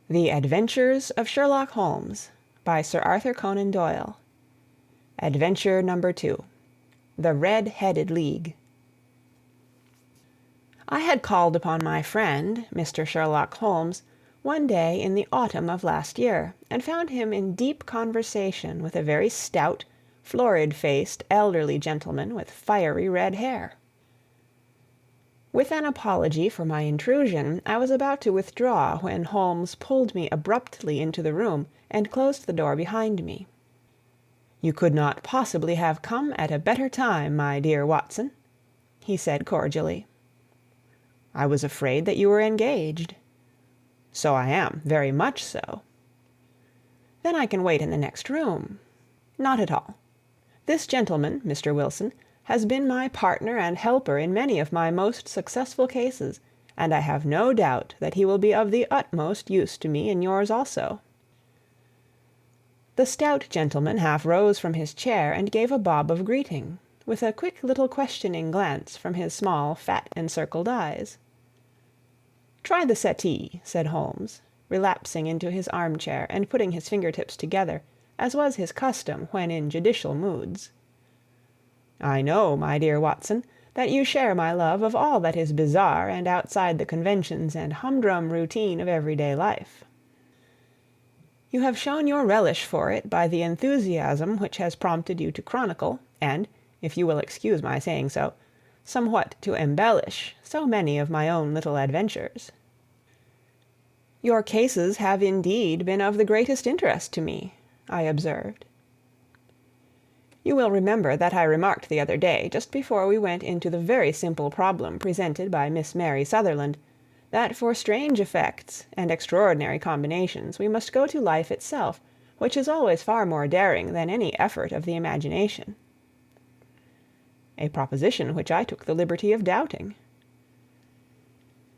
The Adventures of Sherlock Holmes by Sir Arthur Conan Doyle. Adventure number 2. The Red-Headed League. I had called upon my friend, Mr. Sherlock Holmes, one day in the autumn of last year, and found him in deep conversation with a very stout, florid-faced, elderly gentleman with fiery red hair. With an apology for my intrusion, I was about to withdraw when Holmes pulled me abruptly into the room and closed the door behind me. "You could not possibly have come at a better time, my dear Watson," he said cordially. "I was afraid that you were engaged." "So I am, very much so." "Then I can wait in the next room." "Not at all. This gentleman, Mr. Wilson, has been my partner and helper in many of my most successful cases, and I have no doubt that he will be of the utmost use to me in yours also." The stout gentleman half rose from his chair and gave a bob of greeting, with a quick little questioning glance from his small, fat, encircled eyes. "Try the settee," said Holmes, relapsing into his armchair and putting his fingertips together, as was his custom when in judicial moods. "I know, my dear Watson, that you share my love of all that is bizarre and outside the conventions and humdrum routine of everyday life. You have shown your relish for it by the enthusiasm which has prompted you to chronicle, and, if you will excuse my saying so, somewhat to embellish so many of my own little adventures. Your cases have indeed been of the greatest interest to me," I observed. You will remember that I remarked the other day, just before we went into the very simple problem presented by Miss Mary Sutherland, that for strange effects and extraordinary combinations we must go to life itself, which is always far more daring than any effort of the imagination. A proposition which I took the liberty of doubting.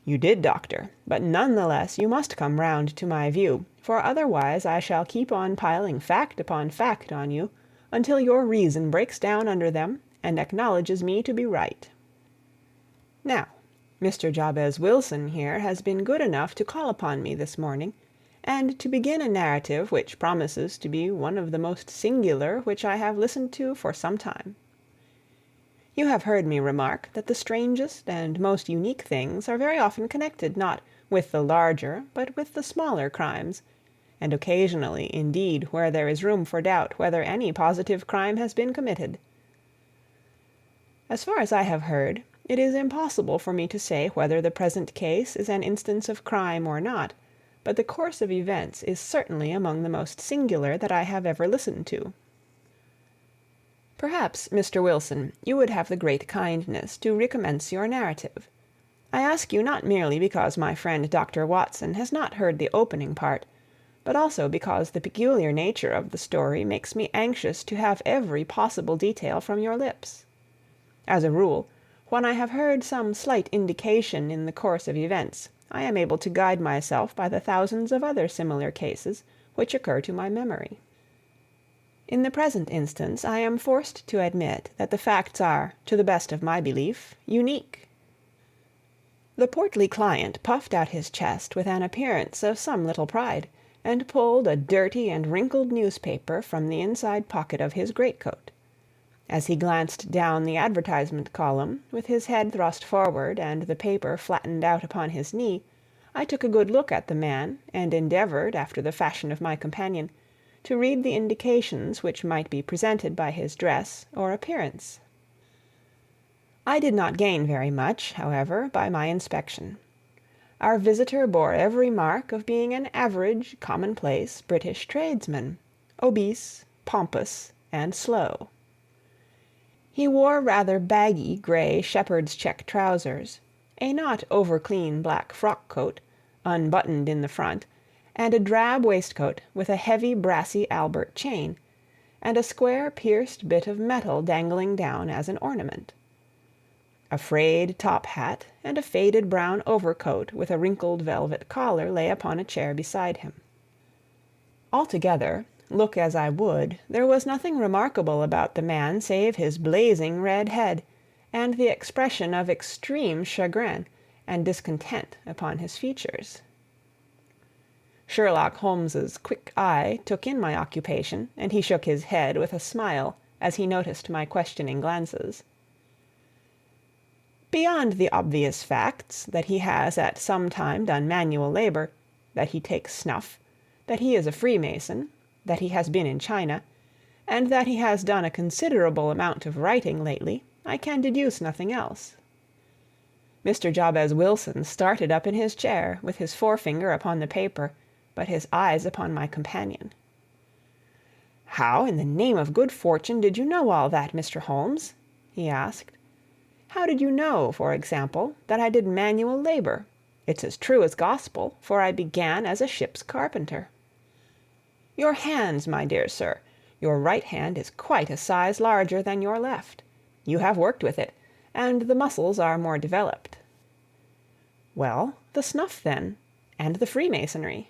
You did, Doctor, but none the less you must come round to my view, for otherwise I shall keep on piling fact upon fact on you, until your reason breaks down under them and acknowledges me to be right. Now, Mr. Jabez Wilson here has been good enough to call upon me this morning, and to begin a narrative which promises to be one of the most singular which I have listened to for some time. You have heard me remark that the strangest and most unique things are very often connected not with the larger but with the smaller crimes, and occasionally, indeed, where there is room for doubt whether any positive crime has been committed. As far as I have heard, it is impossible for me to say whether the present case is an instance of crime or not, but the course of events is certainly among the most singular that I have ever listened to. Perhaps, Mr. Wilson, you would have the great kindness to recommence your narrative. I ask you not merely because my friend Dr. Watson has not heard the opening part, but also because the peculiar nature of the story makes me anxious to have every possible detail from your lips. As a rule, when I have heard some slight indication in the course of events, I am able to guide myself by the thousands of other similar cases which occur to my memory. In the present instance, I am forced to admit that the facts are, to the best of my belief, unique. The portly client puffed out his chest with an appearance of some little pride, and pulled a dirty and wrinkled newspaper from the inside pocket of his greatcoat. As he glanced down the advertisement column, with his head thrust forward and the paper flattened out upon his knee, I took a good look at the man, and endeavored, after the fashion of my companion, to read the indications which might be presented by his dress or appearance. I did not gain very much, however, by my inspection. Our visitor bore every mark of being an average, commonplace British tradesman, obese, pompous, and slow. He wore rather baggy grey shepherd's check trousers, a not over-clean black frock-coat, unbuttoned in the front, and a drab waistcoat with a heavy brassy Albert chain, and a square pierced bit of metal dangling down as an ornament. A frayed top hat and a faded brown overcoat with a wrinkled velvet collar lay upon a chair beside him. Altogether, look as I would, there was nothing remarkable about the man save his blazing red head, and the expression of extreme chagrin and discontent upon his features. Sherlock Holmes's quick eye took in my occupation, and he shook his head with a smile as he noticed my questioning glances. Beyond the obvious facts that he has at some time done manual labor, that he takes snuff, that he is a Freemason, that he has been in China, and that he has done a considerable amount of writing lately, I can deduce nothing else. Mr. Jabez Wilson started up in his chair, with his forefinger upon the paper, but his eyes upon my companion. "How, in the name of good fortune, did you know all that, Mr. Holmes?" he asked. "How did you know, for example, that I did manual labor? It's as true as gospel, for I began as a ship's carpenter." "Your hands, my dear sir. Your right hand is quite a size larger than your left. You have worked with it, and the muscles are more developed." "Well, the snuff, then, and the Freemasonry."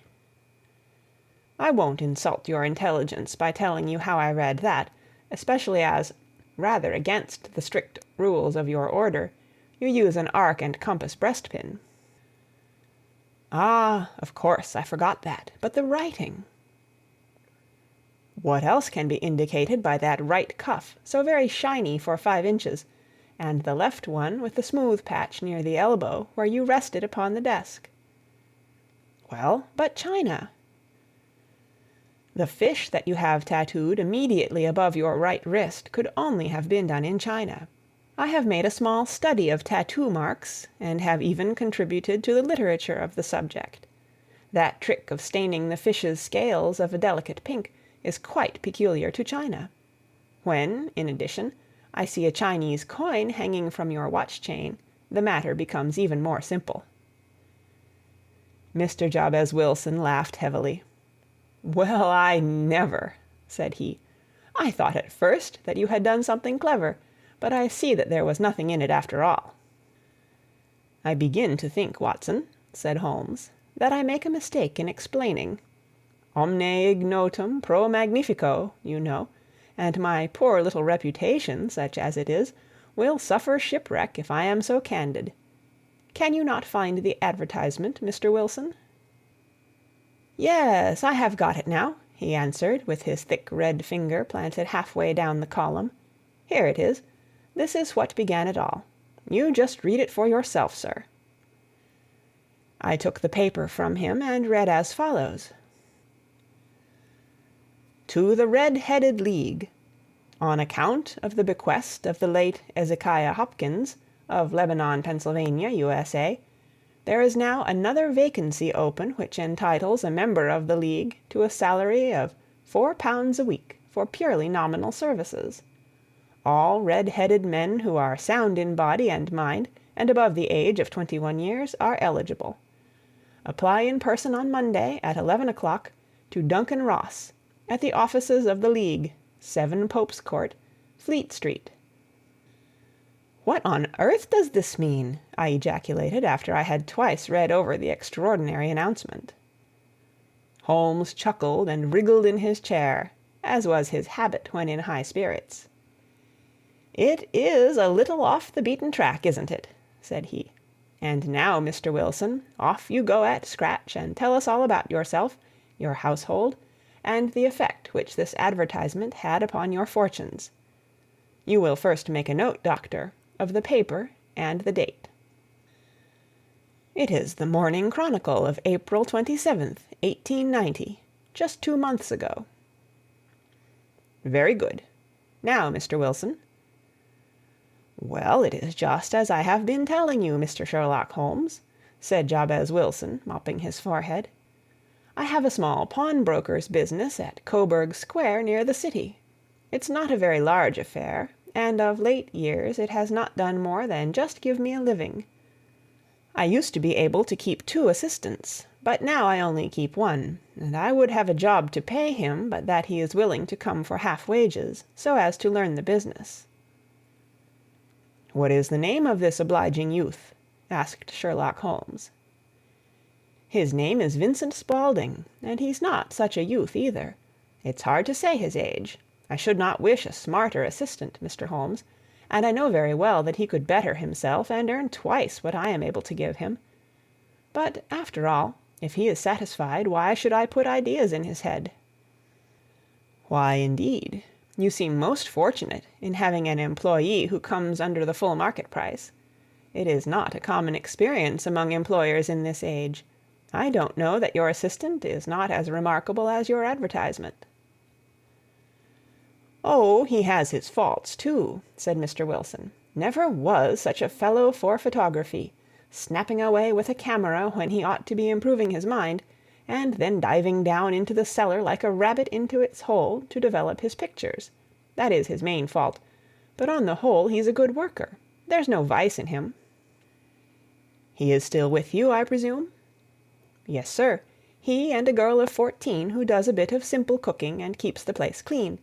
"I won't insult your intelligence by telling you how I read that, especially as, rather against the strict rules of your order, you use an arc and compass breastpin." "Ah, of course, I forgot that. But the writing?" "What else can be indicated by that right cuff, so very shiny for 5 inches, and the left one with the smooth patch near the elbow where you rested upon the desk?" "Well, but China?" "The fish that you have tattooed immediately above your right wrist could only have been done in China. I have made a small study of tattoo marks, and have even contributed to the literature of the subject. That trick of staining the fish's scales of a delicate pink is quite peculiar to China. When, in addition, I see a Chinese coin hanging from your watch chain, the matter becomes even more simple." Mr. Jabez Wilson laughed heavily. "Well, I never!" said he. "I thought at first that you had done something clever, but I see that there was nothing in it after all." "I begin to think, Watson," said Holmes, "that I make a mistake in explaining. Omne ignotum pro magnifico, you know, and my poor little reputation, such as it is, will suffer shipwreck if I am so candid. Can you not find the advertisement, Mr. Wilson?" "Yes, I have got it now," he answered, with his thick red finger planted halfway down the column. "Here it is. This is what began it all. You just read it for yourself, sir." I took the paper from him and read as follows: "To the Red-Headed League. On account of the bequest of the late Ezekiah Hopkins, of Lebanon, Pennsylvania, USA, there is now another vacancy open which entitles a member of the League to a salary of £4 a week for purely nominal services. All red-headed men who are sound in body and mind and above the age of 21 years are eligible. Apply in person on Monday at 11 o'clock to Duncan Ross, at the offices of the League, 7 Pope's Court, Fleet Street." "What on earth does this mean?" I ejaculated after I had twice read over the extraordinary announcement. Holmes chuckled and wriggled in his chair, as was his habit when in high spirits. "It is a little off the beaten track, isn't it?" said he. "And now, Mr. Wilson, off you go at scratch and tell us all about yourself, your household, and the effect which this advertisement had upon your fortunes. You will first make a note, Doctor, of the paper and the date." "It is the Morning Chronicle of April 27th, 1890, just 2 months ago." "Very good. Now, Mr. Wilson." "Well, it is just as I have been telling you, Mr. Sherlock Holmes," said Jabez Wilson, mopping his forehead. "I have a small pawnbroker's business at Coburg Square, near the city. It's not a very large affair, and of late years it has not done more than just give me a living. I used to be able to keep 2 assistants, but now I only keep 1, and I would have a job to pay him but that he is willing to come for half wages, so as to learn the business." "What is the name of this obliging youth?" asked Sherlock Holmes. "His name is Vincent Spaulding, and he's not such a youth either. It's hard to say his age. I should not wish a smarter assistant, Mr. Holmes, and I know very well that he could better himself and earn twice what I am able to give him. But, after all, If he is satisfied, why should I put ideas in his head?" "Why, indeed? You seem most fortunate in having an employee who comes under the full market price. It is not a common experience among employers in this age. I don't know that your assistant is not as remarkable as your advertisement." "Oh, he has his faults, too," said Mr. Wilson. "Never was such a fellow for photography, snapping away with a camera when he ought to be improving his mind, and then diving down into the cellar like a rabbit into its hole to develop his pictures. That is his main fault, but on the whole he's a good worker. There's no vice in him." "He is still with you, I presume?" "Yes, sir. He and a girl of 14 who does a bit of simple cooking and keeps the place clean.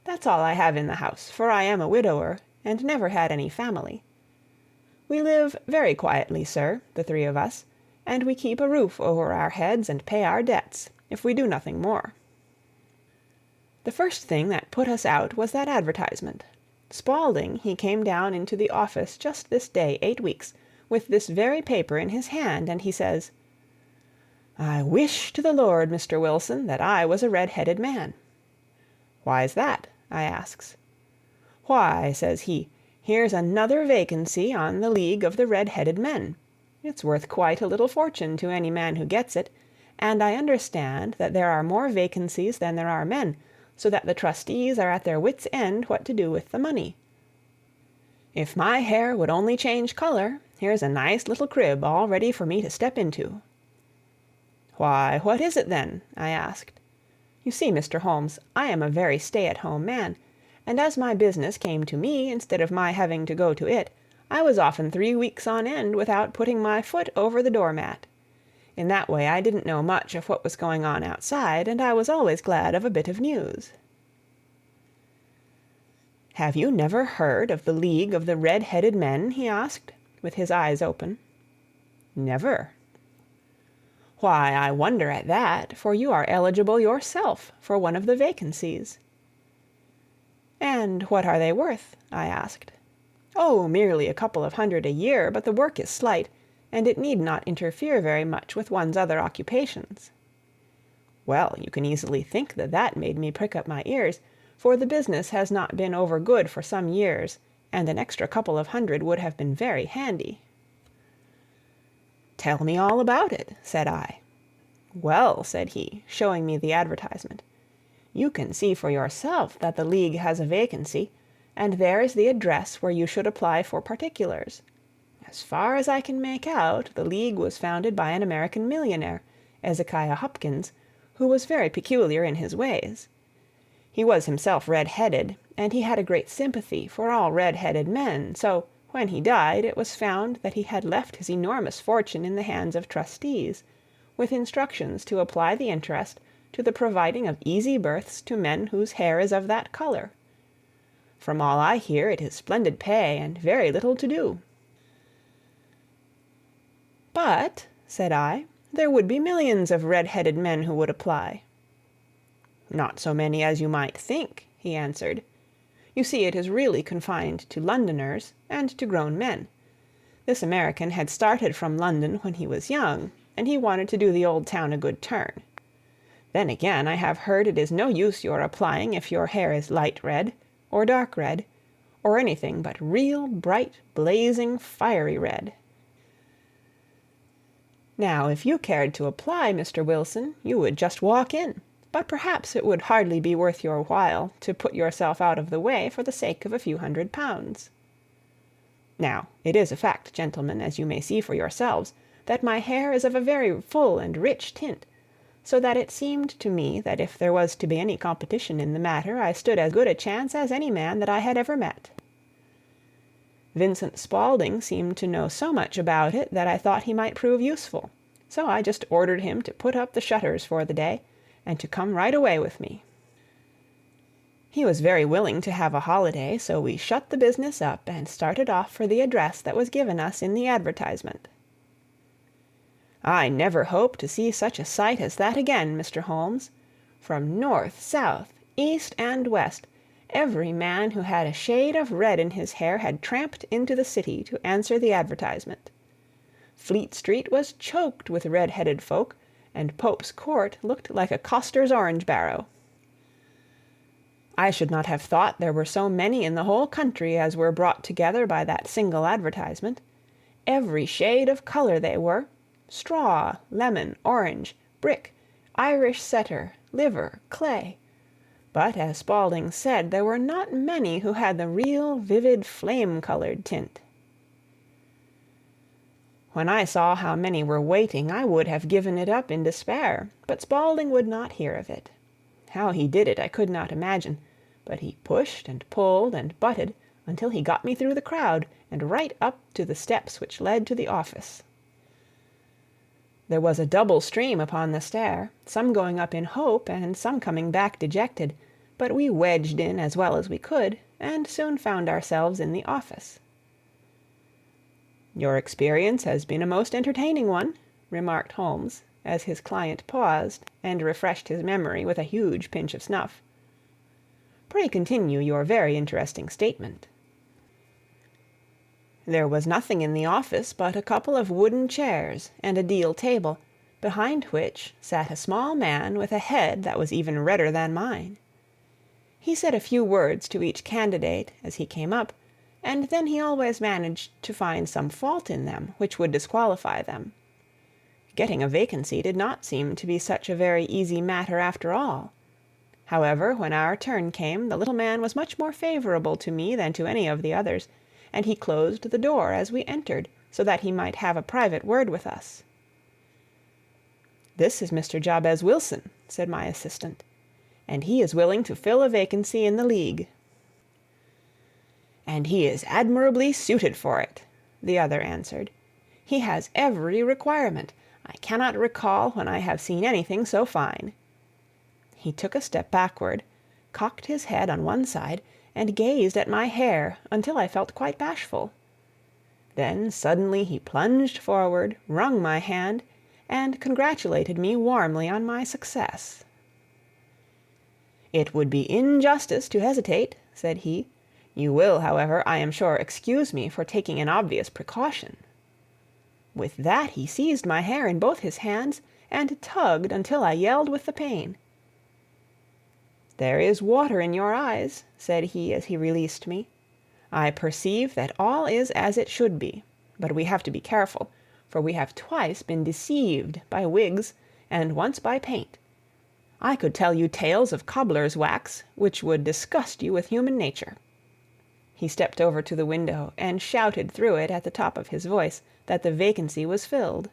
That's all I have in the house, for I am a widower and never had any family. We live very quietly, sir, the three of us, and we keep a roof over our heads and pay our debts, if we do nothing more." The first thing that put us out was that advertisement. Spaulding, he came down into the office just this day 8 weeks, with this very paper in his hand, and he says, "I wish to the Lord, Mr. Wilson, that I was a red-headed man." "Why's that?" I asks. "Why," says he, "here's another vacancy on the League of the Red-Headed Men. It's worth quite a little fortune to any man who gets it, and I understand that there are more vacancies than there are men, so that the trustees are at their wits' end what to do with the money. If my hair would only change color, here's a nice little crib all ready for me to step into." "Why, what is it then?" I asked. You see, Mr. Holmes, I am a very stay-at-home man, and as my business came to me instead of my having to go to it, I was often 3 weeks on end without putting my foot over the doormat. In that way I didn't know much of what was going on outside, and I was always glad of a bit of news." "Have you never heard of the League of the Red-Headed Men?" he asked, with his eyes open. "Never." "Why, I wonder at that, for you are eligible yourself for one of the vacancies." "And what are they worth?" I asked. "Oh, merely a couple of hundred a year, but the work is slight, and it need not interfere very much with one's other occupations." Well, you can easily think that that made me prick up my ears, for the business has not been over good for some years, and an extra couple of hundred would have been very handy. "Tell me all about it," said I. "Well," said he, showing me the advertisement, "you can see for yourself that the League has a vacancy, and there is the address where you should apply for particulars. As far as I can make out, the League was founded by an American millionaire, Ezekiah Hopkins, who was very peculiar in his ways. He was himself red-headed, and he had a great sympathy for all red-headed men, so when he died it was found that he had left his enormous fortune in the hands of trustees, with instructions to apply the interest to the providing of easy berths to men whose hair is of that color. From all I hear, it is splendid pay and very little to do." "But," said I, "there would be millions of red-headed men who would apply." "Not so many as you might think," he answered. "You see, it is really confined to Londoners and to grown men. This American had started from London when he was young, and he wanted to do the old town a good turn. Then again, I have heard it is no use your applying if your hair is light red, or dark red, or anything but real bright, blazing, fiery red. Now, if you cared to apply, Mr. Wilson, you would just walk in, but perhaps it would hardly be worth your while to put yourself out of the way for the sake of a few £100. Now, it is a fact, gentlemen, as you may see for yourselves, that my hair is of a very full and rich tint, so that it seemed to me that if there was to be any competition in the matter, I stood as good a chance as any man that I had ever met. Vincent Spaulding seemed to know so much about it that I thought he might prove useful, so I just ordered him to put up the shutters for the day, and to come right away with me. He was very willing to have a holiday, so we shut the business up and started off for the address that was given us in the advertisement. I never hope to see such a sight as that again, Mr. Holmes. From north, south, east, and west, every man who had a shade of red in his hair had tramped into the city to answer the advertisement. Fleet Street was choked with red-headed folk, and Pope's Court looked like a coster's orange barrow. I should not have thought there were so many in the whole country as were brought together by that single advertisement. Every shade of colour they were: straw, lemon, orange, brick, Irish setter, liver, clay. But, as Spaulding said, there were not many who had the real vivid flame-coloured tint. When I saw how many were waiting, I would have given it up in despair, but Spaulding would not hear of it. How he did it I could not imagine, but he pushed and pulled and butted until he got me through the crowd and right up to the steps which led to the office. There was a double stream upon the stair, some going up in hope and some coming back dejected, but we wedged in as well as we could, and soon found ourselves in the office. "Your experience has been a most entertaining one," remarked Holmes, as his client paused and refreshed his memory with a huge pinch of snuff. "Pray continue your very interesting statement." There was nothing in the office but a couple of wooden chairs and a deal table, behind which sat a small man with a head that was even redder than mine. He said a few words to each candidate as he came up, and then he always managed to find some fault in them which would disqualify them. Getting a vacancy did not seem to be such a very easy matter after all. However, when our turn came, the little man was much more favourable to me than to any of the others, and he closed the door as we entered, so that he might have a private word with us. "This is Mr. Jabez Wilson," said my assistant, "and he is willing to fill a vacancy in the League." "And he is admirably suited for it," the other answered. "He has every requirement. I cannot recall when I have seen anything so fine." He took a step backward, cocked his head on one side, and gazed at my hair until I felt quite bashful. Then suddenly he plunged forward, wrung my hand, and congratulated me warmly on my success. "It would be injustice to hesitate," said he. "You will, however, I am sure, excuse me for taking an obvious precaution." With that he seized my hair in both his hands and tugged until I yelled with the pain. "There is water in your eyes," said he as he released me. "I perceive that all is as it should be, but we have to be careful, for we have twice been deceived by wigs and once by paint. I could tell you tales of cobbler's wax which would disgust you with human nature." He stepped over to the window and shouted through it at the top of his voice that the vacancy was filled.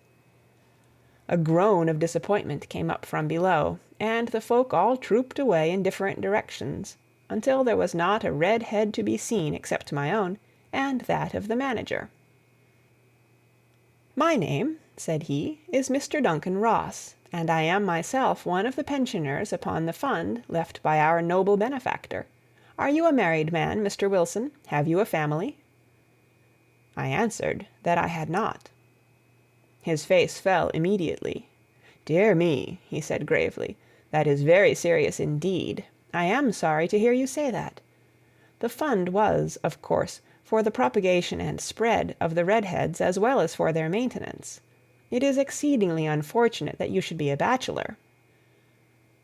A groan of disappointment came up from below, and the folk all trooped away in different directions, until there was not a red head to be seen except my own, and that of the manager. "My name," said he, "is Mr. Duncan Ross, and I am myself one of the pensioners upon the fund left by our noble benefactor. Are you a married man, Mr. Wilson? Have you a family?" I answered that I had not. His face fell immediately. "Dear me," he said gravely, "that is very serious indeed. I am sorry to hear you say that. The fund was, of course, for the propagation and spread of the redheads as well as for their maintenance. It is exceedingly unfortunate that you should be a bachelor."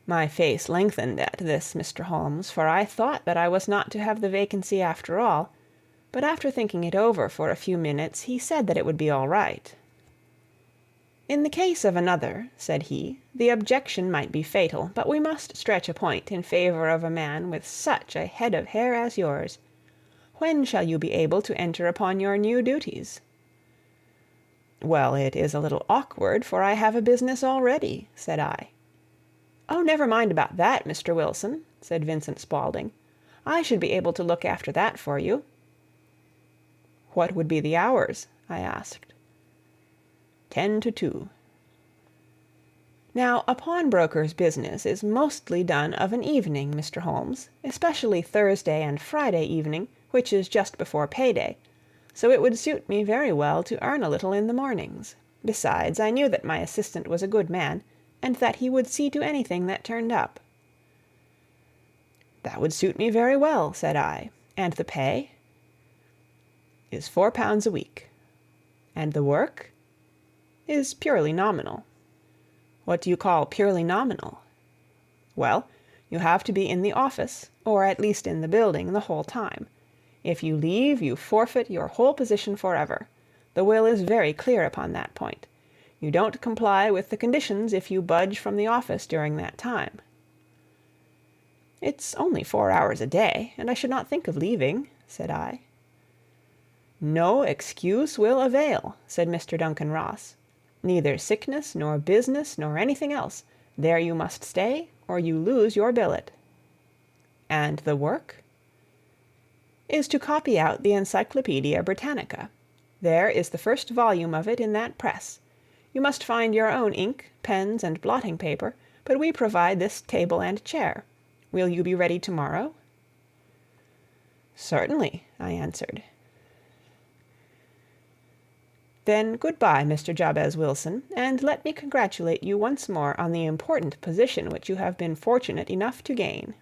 My face lengthened at this, Mr. Holmes, for I thought that I was not to have the vacancy after all, but after thinking it over for a few minutes, he said that it would be all right. "In the case of another," said he, "the objection might be fatal, but we must stretch a point in favor of a man with such a head of hair as yours. When shall you be able to enter upon your new duties?" "Well, it is a little awkward, for I have a business already," said I. "Oh, never mind about that, Mr. Wilson," said Vincent Spaulding. "I should be able to look after that for you." "What would be the hours?" I asked. 10 to 2. Now, a pawnbroker's business is mostly done of an evening, Mr. Holmes, especially Thursday and Friday evening, which is just before payday, so it would suit me very well to earn a little in the mornings. Besides, I knew that my assistant was a good man, and that he would see to anything that turned up. "That would suit me very well," said I. "And the pay?" "Is £4 a week." "And the work?" "Is purely nominal." What do you call purely nominal? Well, you have to be in the office, or at least in the building, the whole time. If you leave, you forfeit your whole position forever. The will is very clear upon that point. You don't comply with the conditions if you budge from the office during that time. It's only 4 hours a day, and I should not think of leaving, said I. No excuse will avail, said Mr. Duncan Ross. Neither sickness, nor business, nor anything else. There you must stay, or you lose your billet. And the work? Is to copy out the Encyclopaedia Britannica. There is the first volume of it in that press. You must find your own ink, pens, and blotting paper, but we provide this table and chair. Will you be ready tomorrow? Certainly, I answered. Then good-bye, Mr. Jabez Wilson, and let me congratulate you once more on the important position which you have been fortunate enough to gain.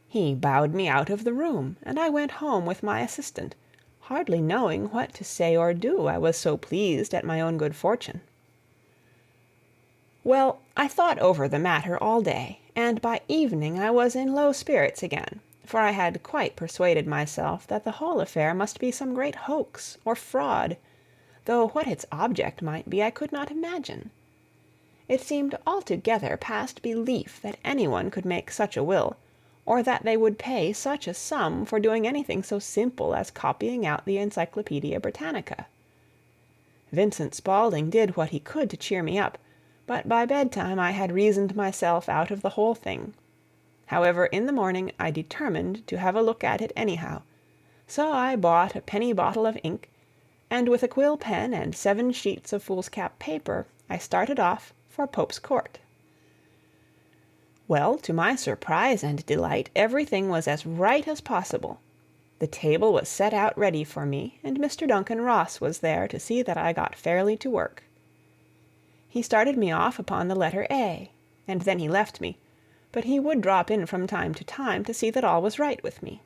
He bowed me out of the room, and I went home with my assistant, hardly knowing what to say or do, I was so pleased at my own good fortune. Well, I thought over the matter all day, and by evening I was in low spirits again, for I had quite persuaded myself that the whole affair must be some great hoax or fraud, though what its object might be I could not imagine. It seemed altogether past belief that anyone could make such a will, or that they would pay such a sum for doing anything so simple as copying out the Encyclopaedia Britannica. Vincent Spaulding did what he could to cheer me up, but by bedtime I had reasoned myself out of the whole thing. However, in the morning I determined to have a look at it anyhow, so I bought a penny bottle of ink, and with a quill pen and 7 sheets of foolscap paper, I started off for Pope's Court. Well, to my surprise and delight, everything was as right as possible. The table was set out ready for me, and Mr. Duncan Ross was there to see that I got fairly to work. He started me off upon the letter A, and then he left me, but he would drop in from time to see that all was right with me.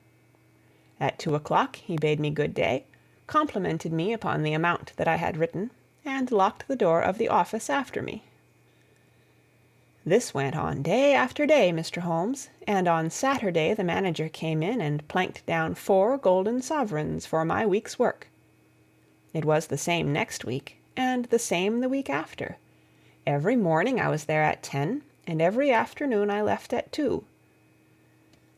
At 2 o'clock he bade me good day, complimented me upon the amount that I had written, and locked the door of the office after me. This went on day after day, Mr. Holmes, and on Saturday the manager came in and planked down 4 golden sovereigns for my week's work. It was the same next week, and the same the week after. Every morning I was there at 10, and every afternoon I left at 2.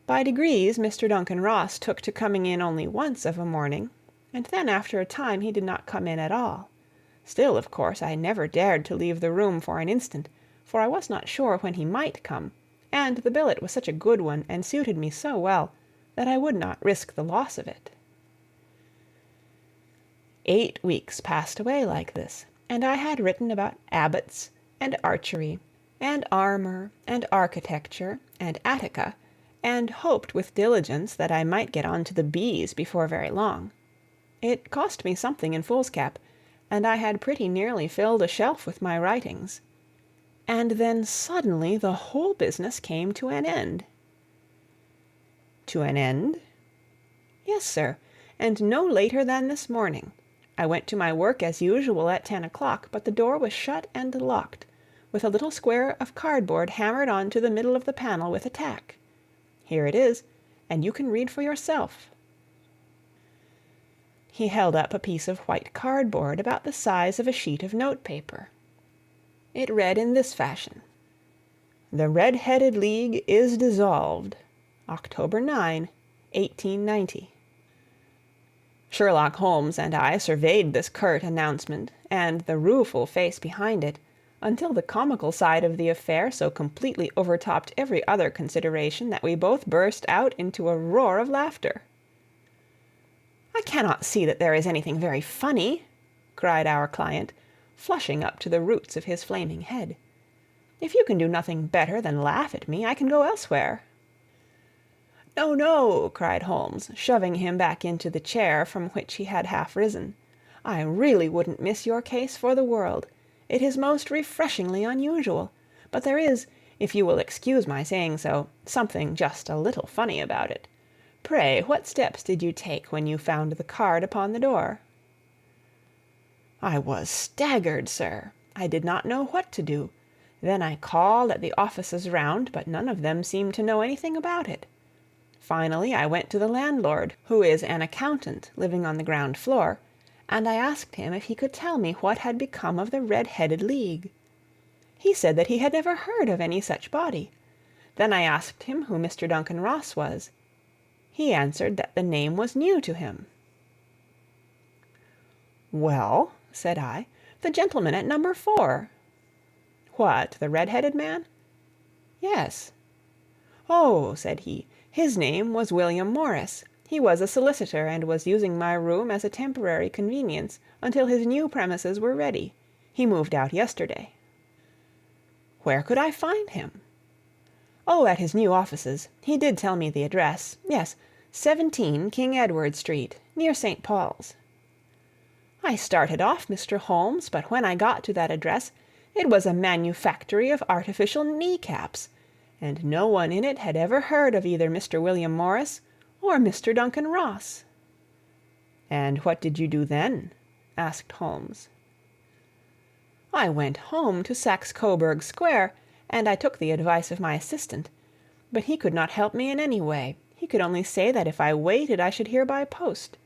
By degrees Mr. Duncan Ross took to coming in only once of a morning, and then after a time he did not come in at all. Still, of course, I never dared to leave the room for an instant, for I was not sure when he might come, and the billet was such a good one and suited me so well that I would not risk the loss of it. 8 weeks passed away like this, and I had written about abbots, and archery, and armor, and architecture, and Attica, and hoped with diligence that I might get on to the bees before very long. It cost me something in foolscap, and I had pretty nearly filled a shelf with my writings. And then suddenly the whole business came to an end. To an end? Yes, sir, and no later than this morning. I went to my work as usual at 10 o'clock, but the door was shut and locked, with a little square of cardboard hammered on to the middle of the panel with a tack. Here it is, and you can read for yourself. He held up a piece of white cardboard about the size of a sheet of notepaper. It read in this fashion: "The Red-Headed League is dissolved. October 9, 1890. Sherlock Holmes and I surveyed this curt announcement, and the rueful face behind it, until the comical side of the affair so completely overtopped every other consideration that we both burst out into a roar of laughter. "I cannot see that there is anything very funny," cried our client, flushing up to the roots of his flaming head. "If you can do nothing better than laugh at me, I can go elsewhere." "No, no," cried Holmes, shoving him back into the chair from which he had half risen. "I really wouldn't miss your case for the world. It is most refreshingly unusual. But there is, if you will excuse my saying so, something just a little funny about it. Pray, what steps did you take when you found the card upon the door?" "I was staggered, sir. I did not know what to do. Then I called at the offices round, but none of them seemed to know anything about it. Finally, I went to the landlord, who is an accountant living on the ground floor, and I asked him if he could tell me what had become of the Red-Headed League. He said that he had never heard of any such body. Then I asked him who Mr. Duncan Ross was. He answered that the name was new to him. "Well," said I, "the gentleman at number 4. "What, the red-headed man?" "Yes." "Oh," said he, "his name was William Morris. He was a solicitor, and was using my room as a temporary convenience until his new premises were ready. He moved out yesterday." "Where could I find him?" "Oh, at his new offices. He did tell me the address. Yes, 17 King Edward Street, near St. Paul's." I started off, Mr. Holmes, but when I got to that address, it was a manufactory of artificial knee-caps, and no one in it had ever heard of either Mr. William Morris or Mr. Duncan Ross. "And what did you do then?" asked Holmes. "I went home to Saxe-Coburg Square, and I took the advice of my assistant. But he could not help me in any way. He could only say that if I waited I should hear by post.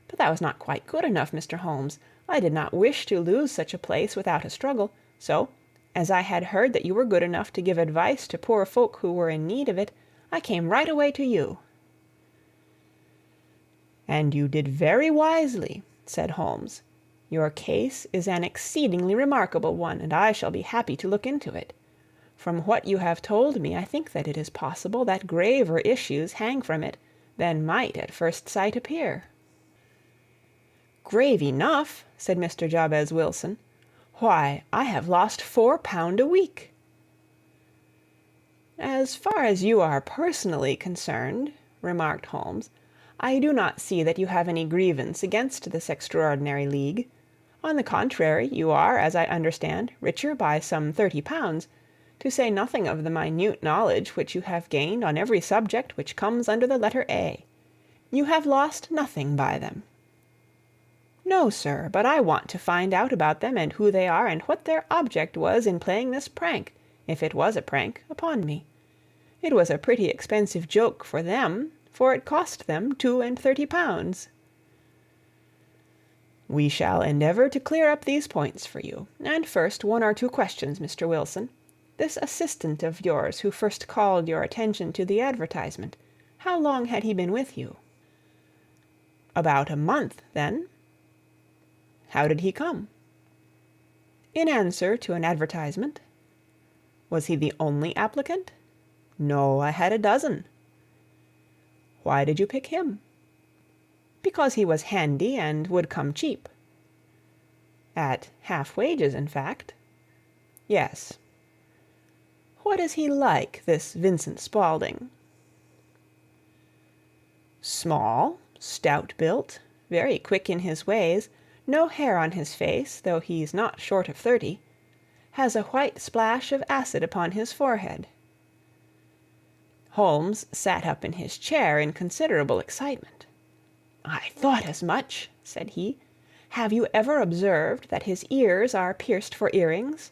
But that was not quite good enough, Mr. Holmes. I did not wish to lose such a place without a struggle, so, as I had heard that you were good enough to give advice to poor folk who were in need of it, I came right away to you." "And you did very wisely," said Holmes. "Your case is an exceedingly remarkable one, and I shall be happy to look into it. From what you have told me, I think that it is possible that graver issues hang from it than might at first sight appear." "Grave enough," said Mr. Jabez Wilson. "Why, I have lost £4 a week." "As far as you are personally concerned," remarked Holmes, "I do not see that you have any grievance against this extraordinary league. On the contrary, you are, as I understand, richer by some £30, to say nothing of the minute knowledge which you have gained on every subject which comes under the letter A. You have lost nothing by them." "No, sir, but I want to find out about them, and who they are, and what their object was in playing this prank, if it was a prank, upon me. It was a pretty expensive joke for them, for it cost them £32. "We shall endeavor to clear up these points for you. And first, one or two questions, Mr. Wilson. This assistant of yours who first called your attention to the advertisement, how long had he been with you?" "About a month, then." "How did he come?" "In answer to an advertisement." "Was he the only applicant?" "No, I had a dozen." "Why did you pick him?" "Because he was handy and would come cheap." "At half wages, in fact?" "Yes." "What is he like, this Vincent Spaulding?" "Small, stout-built, very quick in his ways, no hair on his face, though he's not short of 30, has a white splash of acid upon his forehead." Holmes sat up in his chair in considerable excitement. "I thought as much," said he. "Have you ever observed that his ears are pierced for earrings?"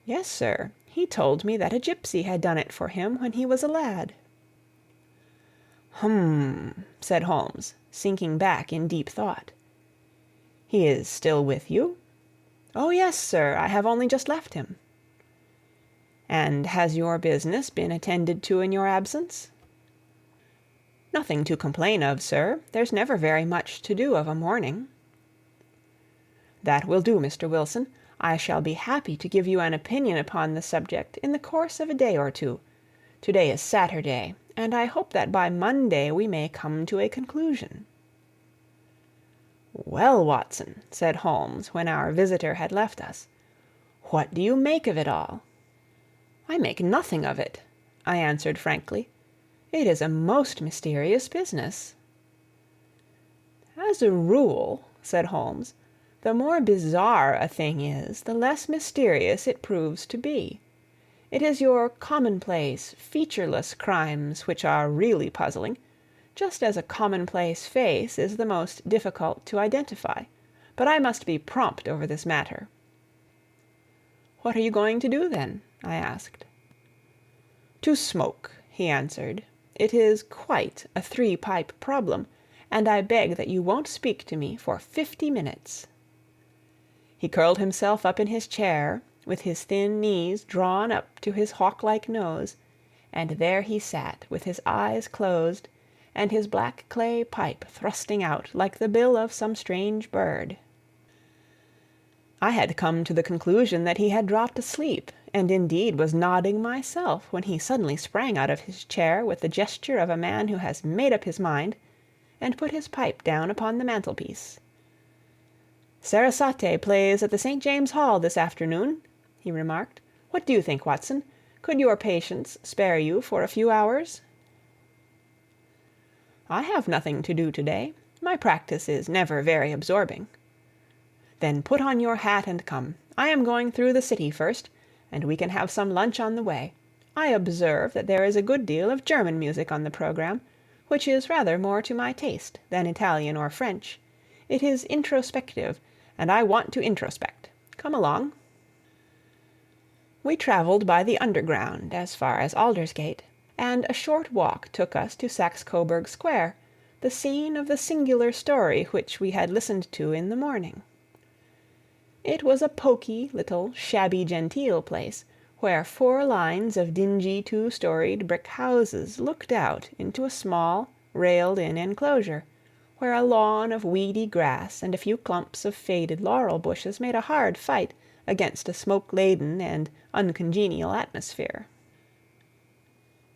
"Yes, sir. He told me that a gypsy had done it for him when he was a lad." "Hum," said Holmes, sinking back in deep thought. "He is still with you?" "Oh, yes, sir. I have only just left him." "And has your business been attended to in your absence?" "Nothing to complain of, sir. There's never very much to do of a morning." "That will do, Mr. Wilson. I shall be happy to give you an opinion upon the subject in the course of a day or two. To-day is Saturday, and I hope that by Monday we may come to a conclusion." "Well, Watson," said Holmes, when our visitor had left us, "what do you make of it all?" "I make nothing of it," I answered frankly. "It is a most mysterious business." "As a rule," said Holmes, "the more bizarre a thing is, the less mysterious it proves to be. It is your commonplace, featureless crimes which are really puzzling, just as a commonplace face is the most difficult to identify. But I must be prompt over this matter." "What are you going to do, then?" I asked. "To smoke," he answered. "It is quite a three-pipe problem, and I beg that you won't speak to me for 50 minutes." He curled himself up in his chair, with his thin knees drawn up to his hawk-like nose, and there he sat with his eyes closed, and his black clay pipe thrusting out like the bill of some strange bird. I had come to the conclusion that he had dropped asleep, and indeed was nodding myself, when he suddenly sprang out of his chair with the gesture of a man who has made up his mind, and put his pipe down upon the mantelpiece. "Sarasate plays at the St. James Hall this afternoon," he remarked. "What do you think, Watson? Could your patients spare you for a few hours?" "I have nothing to do to-day. My practice is never very absorbing." "Then put on your hat and come. I am going through the city first, and we can have some lunch on the way. I observe that there is a good deal of German music on the programme, which is rather more to my taste than Italian or French. It is introspective, and I want to introspect. Come along." We travelled by the Underground as far as Aldersgate, and a short walk took us to Saxe-Coburg Square, the scene of the singular story which we had listened to in the morning. It was a poky, little, shabby-genteel place, where 4 lines of dingy two-storied brick houses looked out into a small, railed-in enclosure, where a lawn of weedy grass and a few clumps of faded laurel bushes made a hard fight against a smoke-laden and uncongenial atmosphere.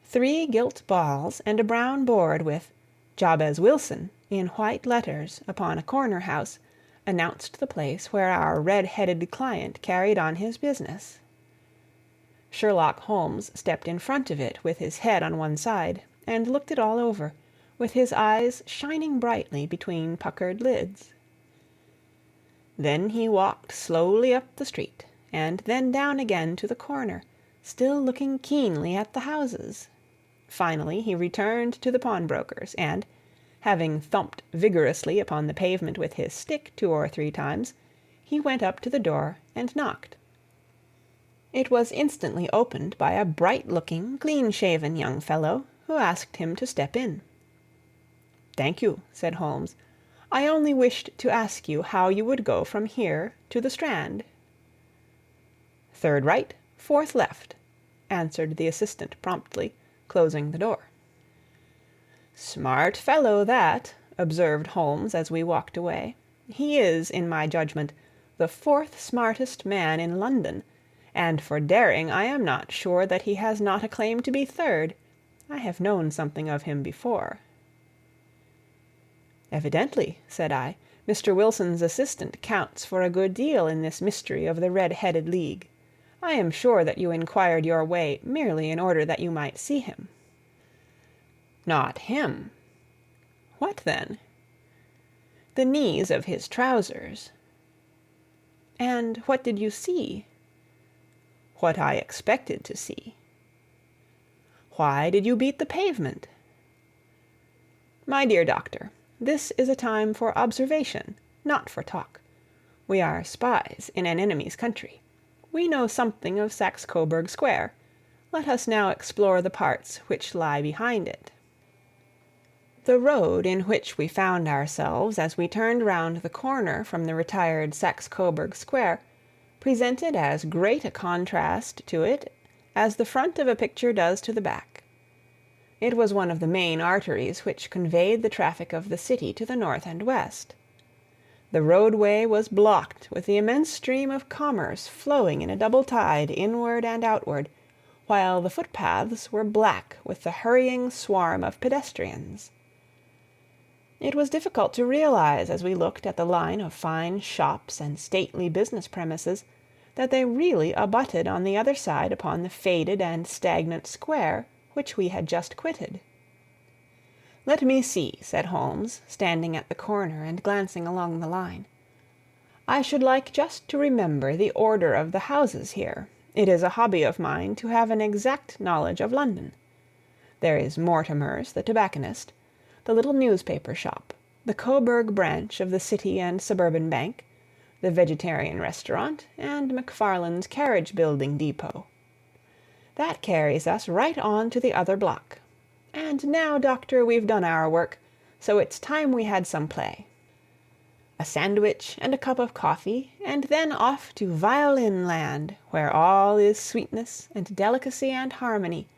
3 gilt balls and a brown board with "Jabez Wilson" in white letters upon a corner house announced the place where our red-headed client carried on his business. Sherlock Holmes stepped in front of it with his head on one side, and looked it all over, with his eyes shining brightly between puckered lids. Then he walked slowly up the street, and then down again to the corner, still looking keenly at the houses. Finally he returned to the pawnbroker's, and, having thumped vigorously upon the pavement with his stick 2 or 3 times, he went up to the door and knocked. It was instantly opened by a bright-looking, clean-shaven young fellow, who asked him to step in. "Thank you," said Holmes. "I only wished to ask you how you would go from here to the Strand." "Third right, fourth left," answered the assistant promptly, closing the door. "Smart fellow, that," observed Holmes as we walked away. "He is, in my judgment, the 4th smartest man in London, and for daring I am not sure that he has not a claim to be 3rd. I have known something of him before." "Evidently," said I, "Mr. Wilson's assistant counts for a good deal in this mystery of the Red-Headed League. I am sure that you inquired your way merely in order that you might see him." "Not him." "What then?" "The knees of his trousers." "And what did you see?" "What I expected to see." "Why did you beat the pavement?" "My dear doctor, this is a time for observation, not for talk. We are spies in an enemy's country. We know something of Saxe-Coburg Square. Let us now explore the parts which lie behind it." The road in which we found ourselves as we turned round the corner from the retired Saxe-Coburg Square presented as great a contrast to it as the front of a picture does to the back. It was one of the main arteries which conveyed the traffic of the city to the north and west. The roadway was blocked with the immense stream of commerce flowing in a double tide inward and outward, while the footpaths were black with the hurrying swarm of pedestrians. It was difficult to realize, as we looked at the line of fine shops and stately business premises, that they really abutted on the other side upon the faded and stagnant square which we had just quitted. "Let me see," said Holmes, standing at the corner and glancing along the line. "I should like just to remember the order of the houses here. It is a hobby of mine to have an exact knowledge of London. There is Mortimer's, the tobacconist, the little newspaper shop, the Coburg branch of the City and Suburban Bank, the Vegetarian Restaurant, and McFarland's Carriage-Building Depot. That carries us right on to the other block. And now, Doctor, we've done our work, so it's time we had some play. A sandwich and a cup of coffee, and then off to Violin Land, where all is sweetness and delicacy and harmony,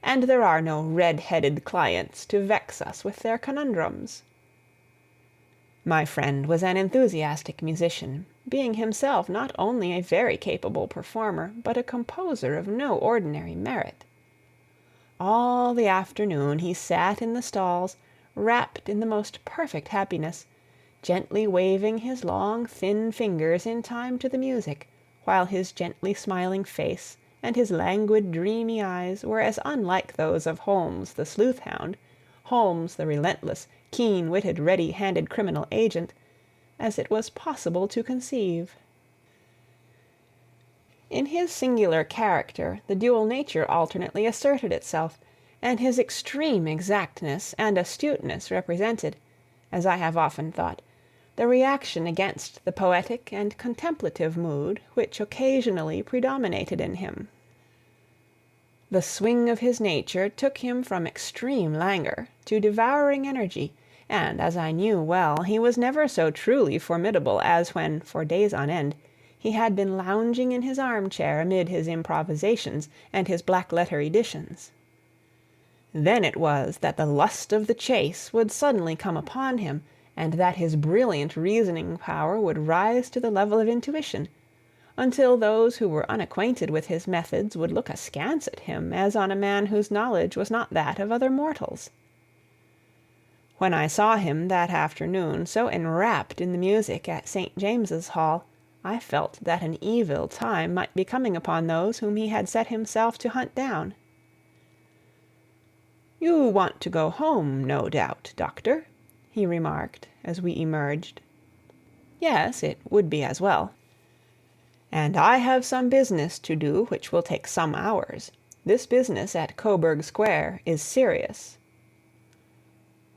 and there are no red-headed clients to vex us with their conundrums. My friend was an enthusiastic musician, being himself not only a very capable performer, but a composer of no ordinary merit. All the afternoon he sat in the stalls, wrapped in the most perfect happiness, gently waving his long, thin fingers in time to the music, while his gently smiling face and his languid, dreamy eyes were as unlike those of Holmes the sleuth-hound, Holmes the relentless, keen-witted, ready-handed criminal agent, as it was possible to conceive. In his singular character the dual nature alternately asserted itself, and his extreme exactness and astuteness represented, as I have often thought, the reaction against the poetic and contemplative mood which occasionally predominated in him. The swing of his nature took him from extreme languor to devouring energy, and, as I knew well, he was never so truly formidable as when, for days on end, he had been lounging in his armchair amid his improvisations and his black-letter editions. Then it was that the lust of the chase would suddenly come upon him, and that his brilliant reasoning power would rise to the level of intuition, until those who were unacquainted with his methods would look askance at him as on a man whose knowledge was not that of other mortals. When I saw him that afternoon so enwrapped in the music at St. James's Hall, I felt that an evil time might be coming upon those whom he had set himself to hunt down. "You want to go home, no doubt, Doctor," he remarked as we emerged. "Yes, it would be as well." "And I have some business to do which will take some hours. This business at Coburg Square is serious."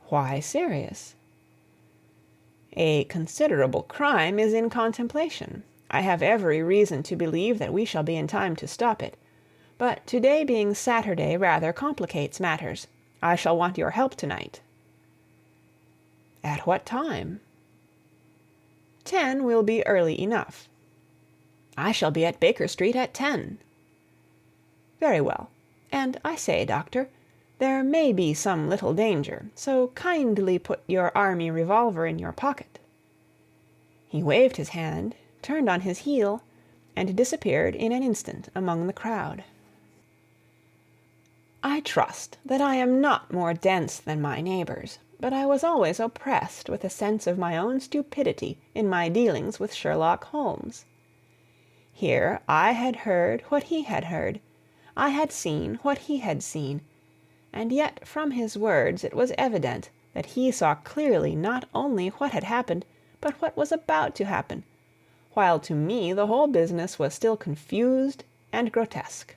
"Why serious?" "A considerable crime is in contemplation. I have every reason to believe that we shall be in time to stop it. But today being Saturday rather complicates matters. I shall want your help tonight." "At what time?" 10 will be early enough." "I shall be at Baker Street at 10." "Very well. And I say, Doctor, there may be some little danger, so kindly put your army revolver in your pocket." He waved his hand, turned on his heel, and disappeared in an instant among the crowd. I trust that I am not more dense than my neighbors, but I was always oppressed with a sense of my own stupidity in my dealings with Sherlock Holmes. Here I had heard what he had heard, I had seen what he had seen, and yet from his words it was evident that he saw clearly not only what had happened, but what was about to happen, while to me the whole business was still confused and grotesque.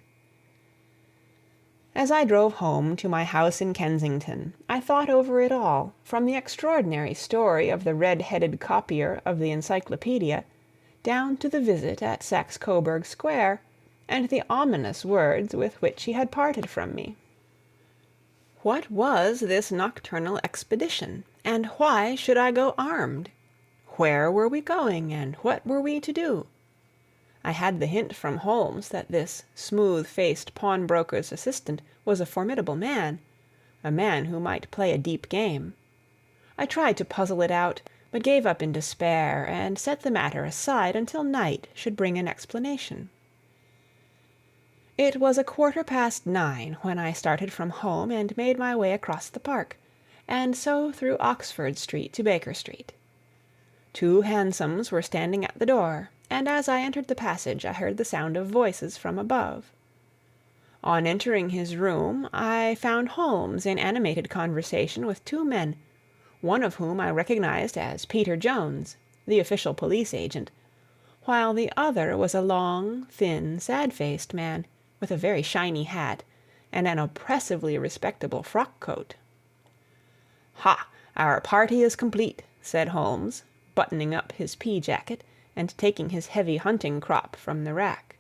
As I drove home to my house in Kensington, I thought over it all, from the extraordinary story of the red-headed copier of the Encyclopedia, down to the visit at Saxe-Coburg Square, and the ominous words with which he had parted from me. What was this nocturnal expedition, and why should I go armed? Where were we going, and what were we to do? I had the hint from Holmes that this smooth-faced pawnbroker's assistant was a formidable man, a man who might play a deep game. I tried to puzzle it out, but gave up in despair, and set the matter aside until night should bring an explanation. It was 9:15 when I started from home and made my way across the park, and so through Oxford Street to Baker Street. 2 hansoms were standing at the door, and as I entered the passage I heard the sound of voices from above. On entering his room, I found Holmes in animated conversation with 2 men, one of whom I recognized as Peter Jones, the official police agent, while the other was a long, thin, sad-faced man, with a very shiny hat, and an oppressively respectable frock-coat. "Ha! Our party is complete," said Holmes, buttoning up his pea-jacket, and taking his heavy hunting crop from the rack.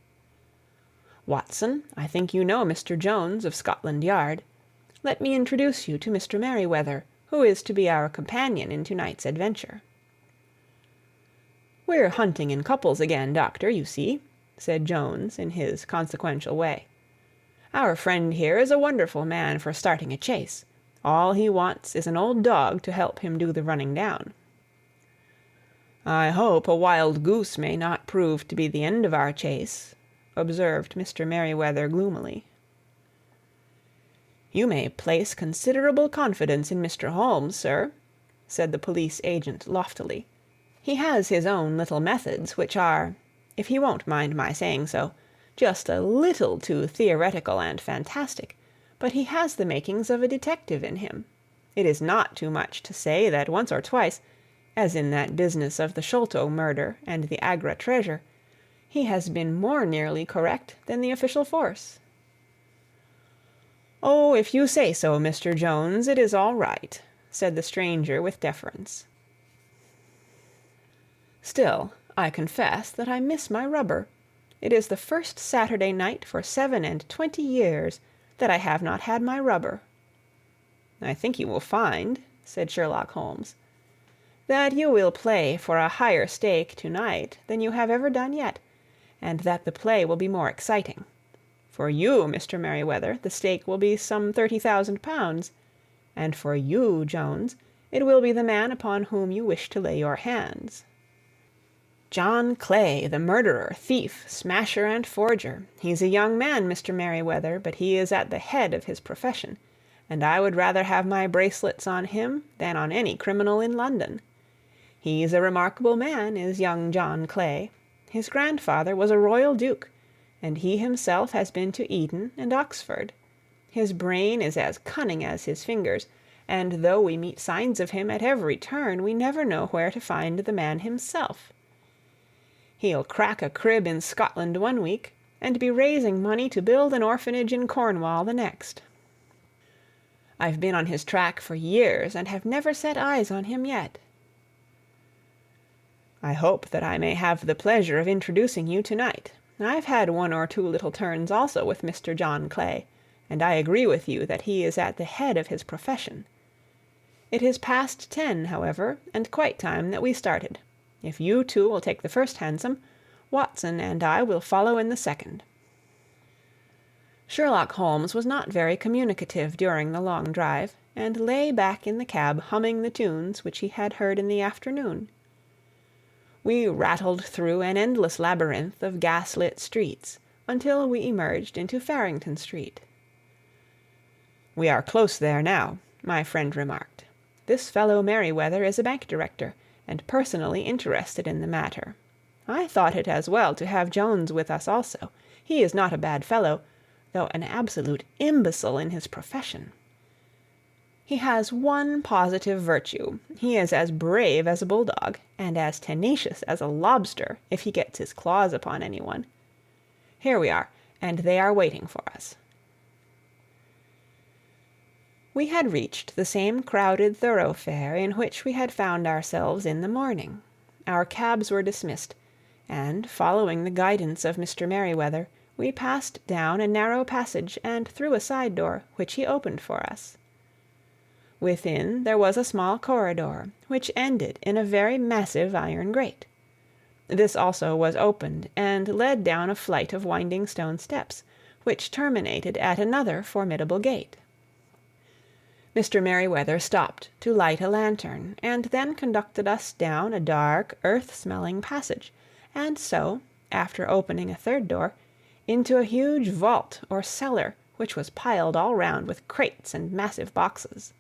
"Watson, I think you know Mr. Jones of Scotland Yard. Let me introduce you to Mr. Merryweather, who is to be our companion in to-night's adventure." "We're hunting in couples again, Doctor, you see," said Jones in his consequential way. "Our friend here is a wonderful man for starting a chase. All he wants is an old dog to help him do the running down." "I hope a wild goose may not prove to be the end of our chase," observed Mr. Merryweather gloomily. "You may place considerable confidence in Mr. Holmes, sir," said the police agent loftily. "He has his own little methods, which are, if he won't mind my saying so, just a little too theoretical and fantastic, but he has the makings of a detective in him. It is not too much to say that once or twice, as in that business of the Sholto murder and the Agra treasure, he has been more nearly correct than the official force." "Oh, if you say so, Mr. Jones, it is all right," said the stranger with deference. "Still, I confess that I miss my rubber. It is the first Saturday night for 27 years that I have not had my rubber." "I think you will find," said Sherlock Holmes, "that you will play for a higher stake to-night than you have ever done yet, and that the play will be more exciting. For you, Mr. Merryweather, the stake will be some £30,000, and for you, Jones, it will be the man upon whom you wish to lay your hands. John Clay, the murderer, thief, smasher, and forger. He's a young man, Mr. Merryweather, but he is at the head of his profession, and I would rather have my bracelets on him than on any criminal in London. He's a remarkable man, is young John Clay. His grandfather was a royal duke, and he himself has been to Eton and Oxford. His brain is as cunning as his fingers, and though we meet signs of him at every turn, we never know where to find the man himself. He'll crack a crib in Scotland one week, and be raising money to build an orphanage in Cornwall the next. I've been on his track for years, and have never set eyes on him yet. I hope that I may have the pleasure of introducing you to-night. I've had one or two little turns also with Mr. John Clay, and I agree with you that he is at the head of his profession. It is past 10, however, and quite time that we started. If you two will take the first hansom, Watson and I will follow in the second." Sherlock Holmes was not very communicative during the long drive, and lay back in the cab humming the tunes which he had heard in the afternoon. We rattled through an endless labyrinth of gas-lit streets until we emerged into Farrington Street. "We are close there now," my friend remarked. "This fellow Merryweather is a bank director, and personally interested in the matter. I thought it as well to have Jones with us also. He is not a bad fellow, though an absolute imbecile in his profession. He has one positive virtue. He is as brave as a bulldog, and as tenacious as a lobster if he gets his claws upon anyone. Here we are, and they are waiting for us." We had reached the same crowded thoroughfare in which we had found ourselves in the morning. Our cabs were dismissed, and, following the guidance of Mr. Merryweather, we passed down a narrow passage and through a side door, which he opened for us. Within there was a small corridor, which ended in a very massive iron grate. This also was opened, and led down a flight of winding stone steps, which terminated at another formidable gate. Mr. Merryweather stopped to light a lantern, and then conducted us down a dark, earth-smelling passage, and so, after opening a third door, into a huge vault or cellar, which was piled all round with crates and massive boxes.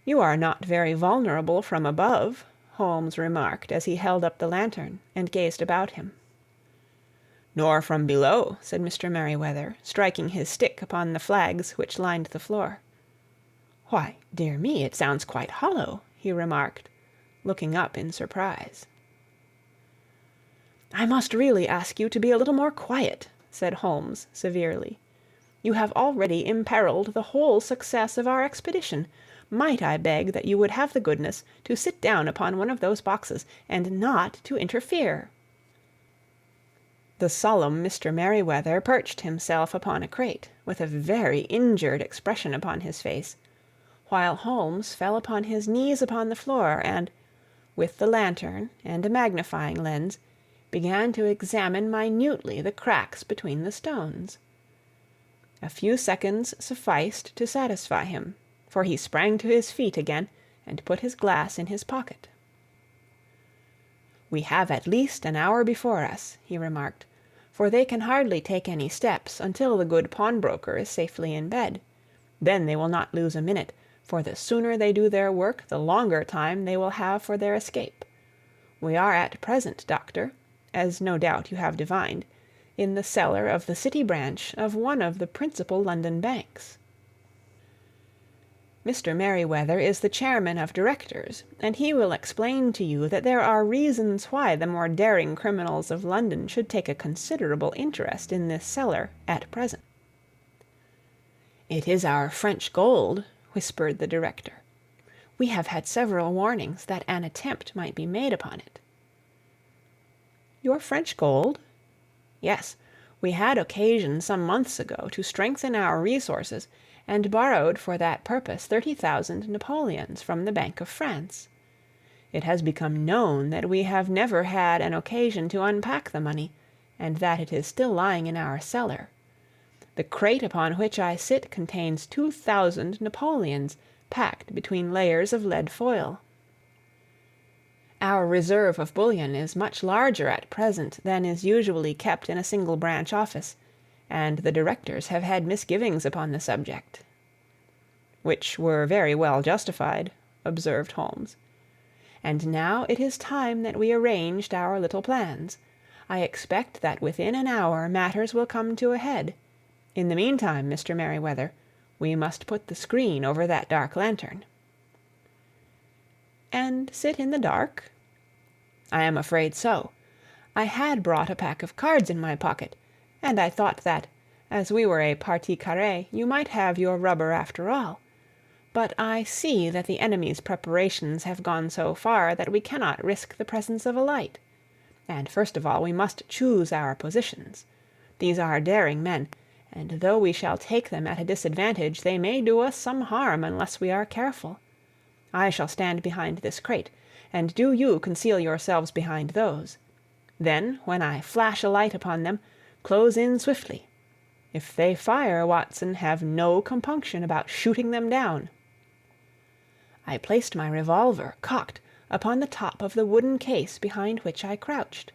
"You are not very vulnerable from above," Holmes remarked as he held up the lantern and gazed about him. "Nor from below," said Mr. Merryweather, striking his stick upon the flags which lined the floor. "Why, dear me, it sounds quite hollow," he remarked, looking up in surprise. "I must really ask you to be a little more quiet," said Holmes severely. "You have already imperiled the whole success of our expedition. might I beg that you would have the goodness to sit down upon one of those boxes, and not to interfere?" The solemn Mr. Merryweather perched himself upon a crate, with a very injured expression upon his face, while Holmes fell upon his knees upon the floor, and, with the lantern and a magnifying lens, began to examine minutely the cracks between the stones. A few seconds sufficed to satisfy him, for he sprang to his feet again and put his glass in his pocket. "We have at least an hour before us," he remarked, "for they can hardly take any steps until the good pawnbroker is safely in bed. Then they will not lose a minute, for the sooner they do their work the longer time they will have for their escape. We are at present, Doctor, as no doubt you have divined, in the cellar of the City branch of one of the principal London banks. Mr. Merryweather is the chairman of directors, and he will explain to you that there are reasons why the more daring criminals of London should take a considerable interest in this cellar at present." "It is our French gold," whispered the director. "We have had several warnings that an attempt might be made upon it." "Your French gold?" "Yes. We had occasion some months ago to strengthen our resources, and borrowed for that purpose 30,000 napoleons from the Bank of France. It has become known that we have never had an occasion to unpack the money, and that it is still lying in our cellar. The crate upon which I sit contains 2,000 napoleons packed between layers of lead foil. Our reserve of bullion is much larger at present than is usually kept in a single branch office, and the directors have had misgivings upon the subject." "Which were very well justified," observed Holmes. "And now it is time that we arranged our little plans. I expect that within an hour matters will come to a head. In the meantime, Mr. Merryweather, we must put the screen over that dark lantern." "And sit in the dark?" "I am afraid so. I had brought a pack of cards in my pocket, and I thought that, as we were a partie carrée, you might have your rubber after all. But I see that the enemy's preparations have gone so far that we cannot risk the presence of a light. And first of all we must choose our positions. These are daring men, and though we shall take them at a disadvantage, they may do us some harm unless we are careful. I shall stand behind this crate, and do you conceal yourselves behind those. Then, when I flash a light upon them, close in swiftly. If they fire, Watson, have no compunction about shooting them down." I placed my revolver, cocked, upon the top of the wooden case behind which I crouched.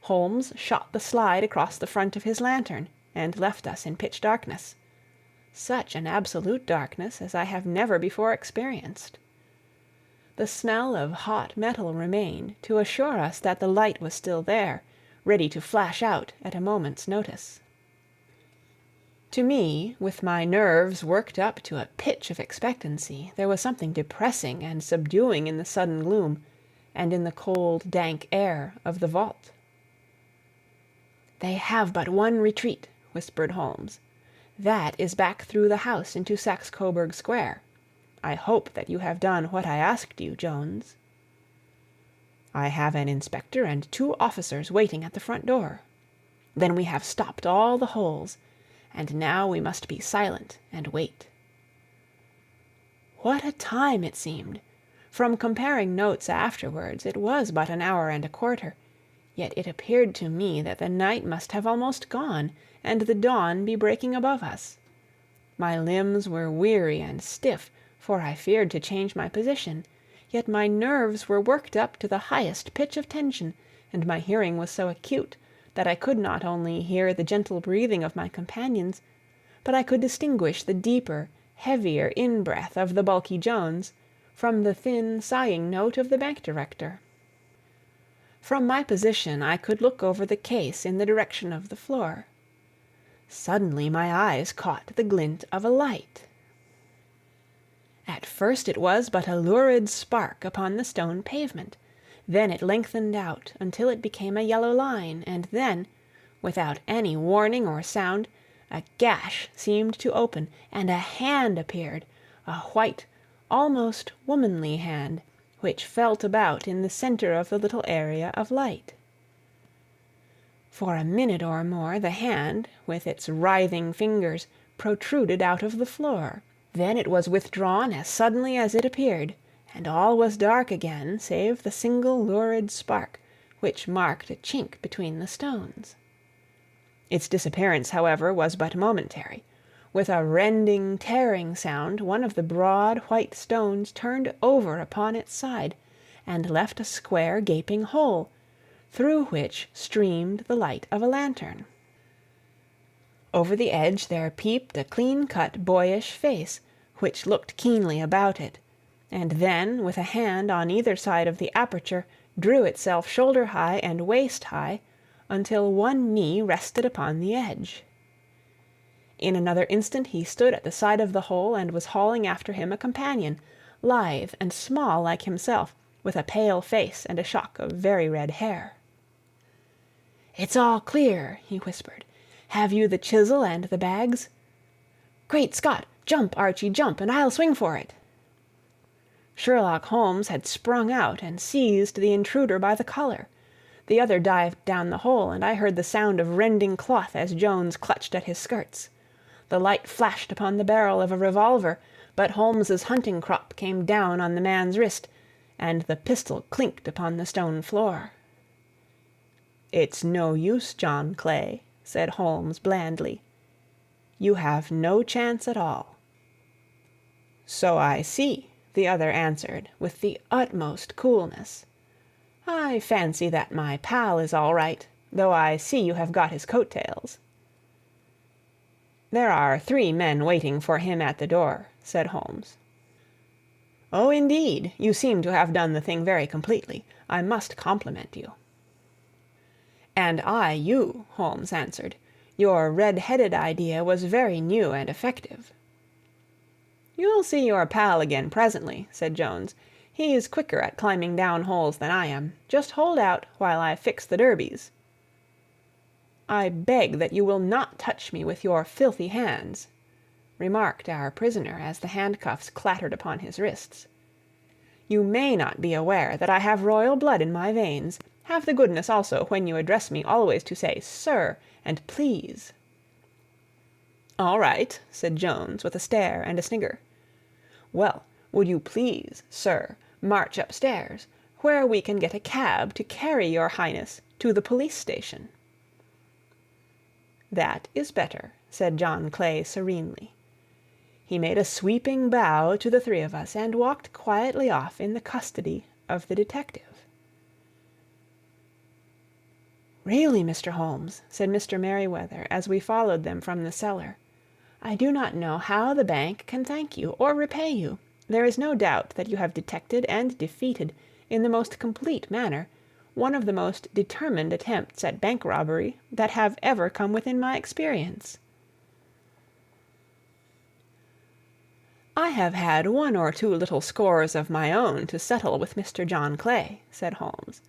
Holmes shot the slide across the front of his lantern, and left us in pitch darkness. Such an absolute darkness as I have never before experienced. The smell of hot metal remained to assure us that the light was still there, ready to flash out at a moment's notice. To me, with my nerves worked up to a pitch of expectancy, there was something depressing and subduing in the sudden gloom, and in the cold, dank air of the vault. "They have but one retreat," whispered Holmes. "That is back through the house into Saxe-Coburg Square. I hope that you have done what I asked you, Jones." "I have an inspector and 2 officers waiting at the front door." "Then we have stopped all the holes, and now we must be silent and wait." What a time it seemed! From comparing notes afterwards, it was but an hour and a quarter, yet it appeared to me that the night must have almost gone, and the dawn be breaking above us. My limbs were weary and stiff, for I feared to change my position, yet my nerves were worked up to the highest pitch of tension, and my hearing was so acute that I could not only hear the gentle breathing of my companions, but I could distinguish the deeper, heavier in-breath of the bulky Jones from the thin, sighing note of the bank director. From my position I could look over the case in the direction of the floor. Suddenly my eyes caught the glint of a light. At first it was but a lurid spark upon the stone pavement. Then it lengthened out until it became a yellow line, and then, without any warning or sound, a gash seemed to open, and a hand appeared, a white, almost womanly hand, which felt about in the center of the little area of light. For a minute or more the hand, with its writhing fingers, protruded out of the floor. Then it was withdrawn as suddenly as it appeared, and all was dark again save the single lurid spark which marked a chink between the stones. Its disappearance, however, was but momentary. With a rending, tearing sound, one of the broad white stones turned over upon its side, and left a square gaping hole, through which streamed the light of a lantern. Over the edge there peeped a clean-cut, boyish face, which looked keenly about it, and then, with a hand on either side of the aperture, drew itself shoulder-high and waist-high, until one knee rested upon the edge. In another instant he stood at the side of the hole and was hauling after him a companion, lithe and small like himself, with a pale face and a shock of very red hair. "It's all clear," he whispered. "Have you the chisel and the bags?" "Great Scott! Jump, Archie, jump, and I'll swing for it." Sherlock Holmes had sprung out and seized the intruder by the collar. The other dived down the hole, and I heard the sound of rending cloth as Jones clutched at his skirts. The light flashed upon the barrel of a revolver, but Holmes's hunting crop came down on the man's wrist, and the pistol clinked upon the stone floor. "It's no use, John Clay," said Holmes blandly. "You have no chance at all." "So I see," the other answered, with the utmost coolness. "I fancy that my pal is all right, though I see you have got his coat-tails." "There are 3 men waiting for him at the door," said Holmes. "Oh, indeed! You seem to have done the thing very completely. I must compliment you." "And I you," Holmes answered. "Your red-headed idea was very new and effective." "You'll see your pal again presently," said Jones. "He's quicker at climbing down holes than I am. Just hold out while I fix the derbies." "I beg that you will not touch me with your filthy hands," remarked our prisoner as the handcuffs clattered upon his wrists. "You may not be aware that I have royal blood in my veins. Have the goodness also, when you address me, always to say 'sir' and 'please.'" "All right," said Jones, with a stare and a snigger. "Well, would you please, sir, march upstairs, where we can get a cab to carry your highness to the police station?" "That is better," said John Clay serenely. He made a sweeping bow to the 3 of us, and walked quietly off in the custody of the detective. "Really, Mr. Holmes," said Mr. Merryweather, as we followed them from the cellar, "I do not know how the bank can thank you or repay you. There is no doubt that you have detected and defeated, in the most complete manner, one of the most determined attempts at bank robbery that have ever come within my experience." "I have had 1 or 2 little scores of my own to settle with Mr. John Clay," said Holmes.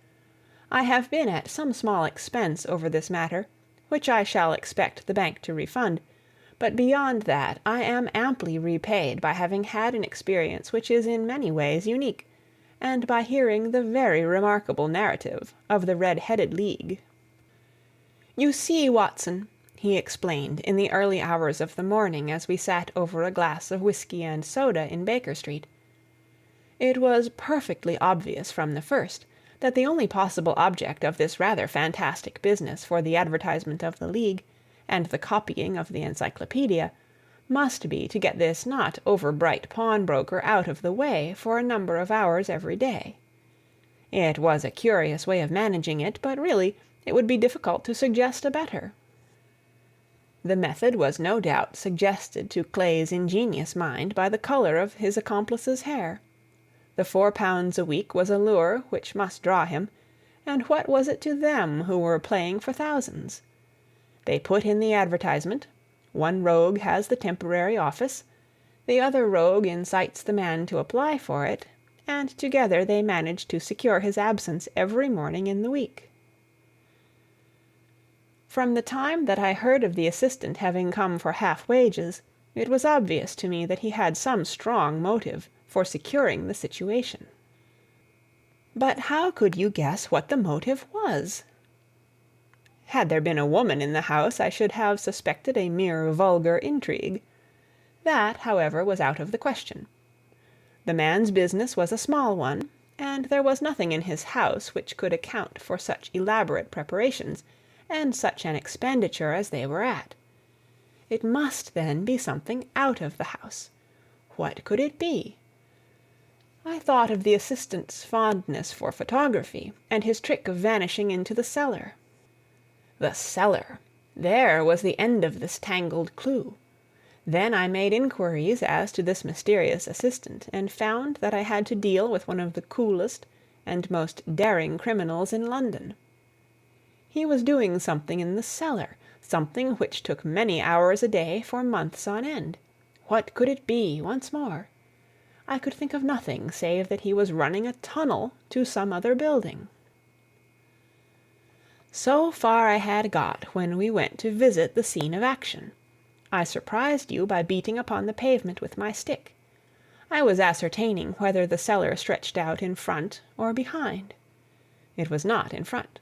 "I have been at some small expense over this matter, which I shall expect the bank to refund, but beyond that I am amply repaid by having had an experience which is in many ways unique, and by hearing the very remarkable narrative of the Red-Headed League. You see, Watson," he explained in the early hours of the morning as we sat over a glass of whiskey and soda in Baker Street, "it was perfectly obvious from the first that the only possible object of this rather fantastic business for the advertisement of the League, and the copying of the encyclopedia, must be to get this not over-bright pawnbroker out of the way for a number of hours every day. It was a curious way of managing it, but really it would be difficult to suggest a better. The method was no doubt suggested to Clay's ingenious mind by the color of his accomplice's hair. The £4 a week was a lure which must draw him, and what was it to them who were playing for thousands? They put in the advertisement, one rogue has the temporary office, the other rogue incites the man to apply for it, and together they manage to secure his absence every morning in the week. From the time that I heard of the assistant having come for half wages, it was obvious to me that he had some strong motive for securing the situation. But how could you guess what the motive was? Had there been a woman in the house, I should have suspected a mere vulgar intrigue. That, however, was out of the question. The man's business was a small one, and there was nothing in his house which could account for such elaborate preparations and such an expenditure as they were at. It must, then, be something out of the house. What could it be? I thought of the assistant's fondness for photography, and his trick of vanishing into the cellar. The cellar! There was the end of this tangled clue. Then I made inquiries as to this mysterious assistant, and found that I had to deal with one of the coolest and most daring criminals in London. He was doing something in the cellar, something which took many hours a day for months on end. What could it be, once more? I could think of nothing save that he was running a tunnel to some other building. So far I had got when we went to visit the scene of action. I surprised you by beating upon the pavement with my stick. I was ascertaining whether the cellar stretched out in front or behind. It was not in front.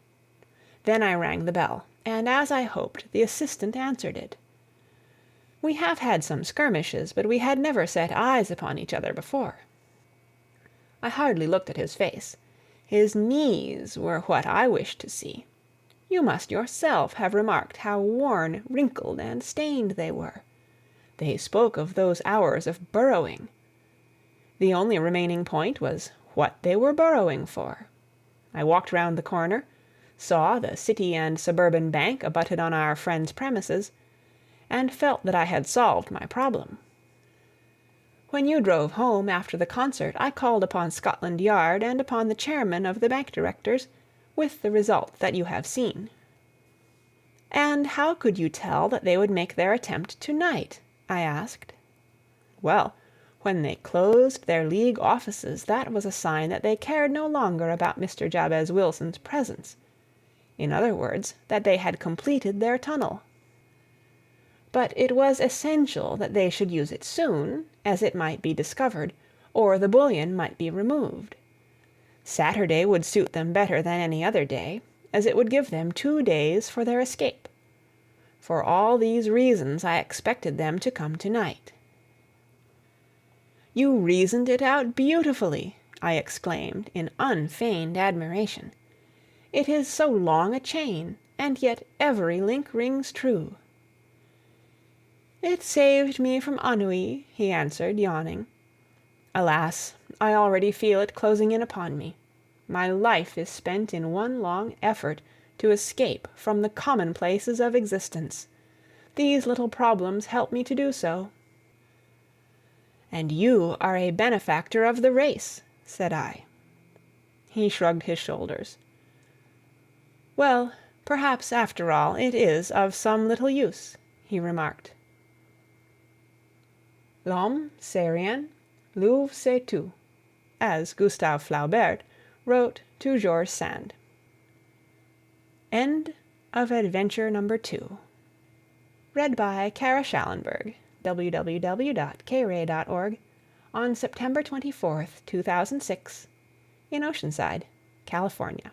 Then I rang the bell, and as I hoped, the assistant answered it. We have had some skirmishes, but we had never set eyes upon each other before. I hardly looked at his face. His knees were what I wished to see. You must yourself have remarked how worn, wrinkled, and stained they were. They spoke of those hours of burrowing. The only remaining point was what they were burrowing for. I walked round the corner, saw the City and Suburban Bank abutted on our friend's premises, and felt that I had solved my problem. When you drove home after the concert, I called upon Scotland Yard and upon the chairman of the bank directors, with the result that you have seen. And how could you tell that they would make their attempt to-night? I asked. Well, when they closed their League offices, that was a sign that they cared no longer about Mr. Jabez Wilson's presence. In other words, that they had completed their tunnel. But it was essential that they should use it soon, as it might be discovered, or the bullion might be removed. Saturday would suit them better than any other day, as it would give them 2 days for their escape. For all these reasons I expected them to come to-night. You reasoned it out beautifully, I exclaimed in unfeigned admiration. It is so long a chain, and yet every link rings true. It saved me from ennui, he answered, yawning. Alas, I already feel it closing in upon me. My life is spent in one long effort to escape from the commonplaces of existence. These little problems help me to do so. And you are a benefactor of the race, said I. He shrugged his shoulders. Well, perhaps after all it is of some little use, he remarked. L'homme, c'est rien, l'oeuvre c'est tout, as Gustave Flaubert wrote to George Sand. End of Adventure Number 2. Read by Kara Schallenberg, www.kray.org, on September 24th, 2006, in Oceanside, California.